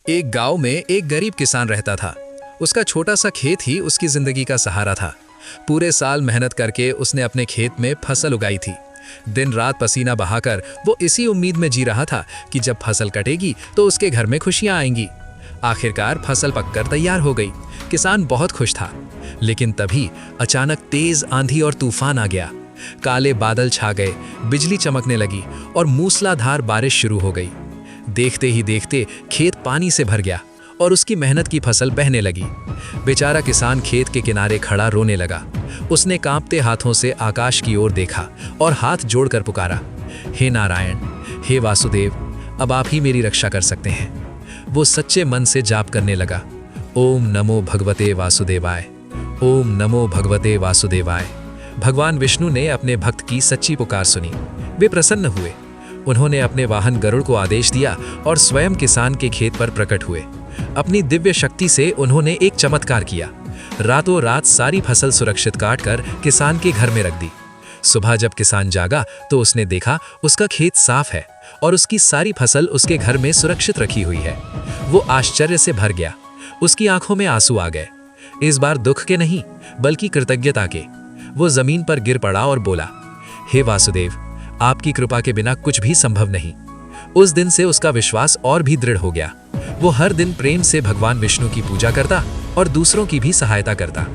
एक गांव में एक गरीब किसान रहता था। उसका छोटा सा खेत ही उसकी जिंदगी का सहारा था। पूरे साल मेहनत करके उसने अपने खेत में फसल उगाई थी। दिन रात पसीना बहाकर वो इसी उम्मीद में जी रहा था कि जब फसल कटेगी तो उसके घर में खुशियां आएंगी। आखिरकार फसल पककर तैयार हो गई। किसान बहुत खुश था। लेकिन तभी अचानक तेज आंधी और तूफान आ गया। काले बादल छा गए, बिजली चमकने लगी और मूसलाधार बारिश शुरू हो गई। देखते ही देखते खेत पानी से भर गया और उसकी मेहनत की फसल बहने लगी। बेचारा किसान खेत के किनारे खड़ा रोने लगा। उसने कांपते हाथों से आकाश की ओर देखा और हाथ जोड़कर पुकारा, हे नारायण, हे वासुदेव, अब आप ही मेरी रक्षा कर सकते हैं। वो सच्चे मन से जाप करने लगा, ओम नमो भगवते वासुदेवाय, ओम नमो भगवते वासुदेवाय। भगवान विष्णु ने अपने भक्त की सच्ची पुकार सुनी। वे प्रसन्न हुए। उन्होंने अपने वाहन गरुड़ को आदेश दिया और स्वयं किसान के खेत पर प्रकट हुए। अपनी दिव्य शक्ति से उन्होंने एक चमत्कार किया। रातों रात सारी फसल सुरक्षित काटकर किसान के घर में रख दी। सुबह जब किसान जागा तो उसने देखा उसका खेत साफ है और उसकी सारी फसल उसके घर में सुरक्षित रखी हुई है। वो आश्चर्य से भर गया। उसकी आंखों में आंसू आ गए। इस बार दुख के नहीं बल्कि कृतज्ञता के। वो जमीन पर गिर पड़ा और बोला, हे वासुदेव, आपकी कृपा के बिना कुछ भी संभव नहीं। उस दिन से उसका विश्वास और भी दृढ़ हो गया। वो हर दिन प्रेम से भगवान विष्णु की पूजा करता और दूसरों की भी सहायता करता।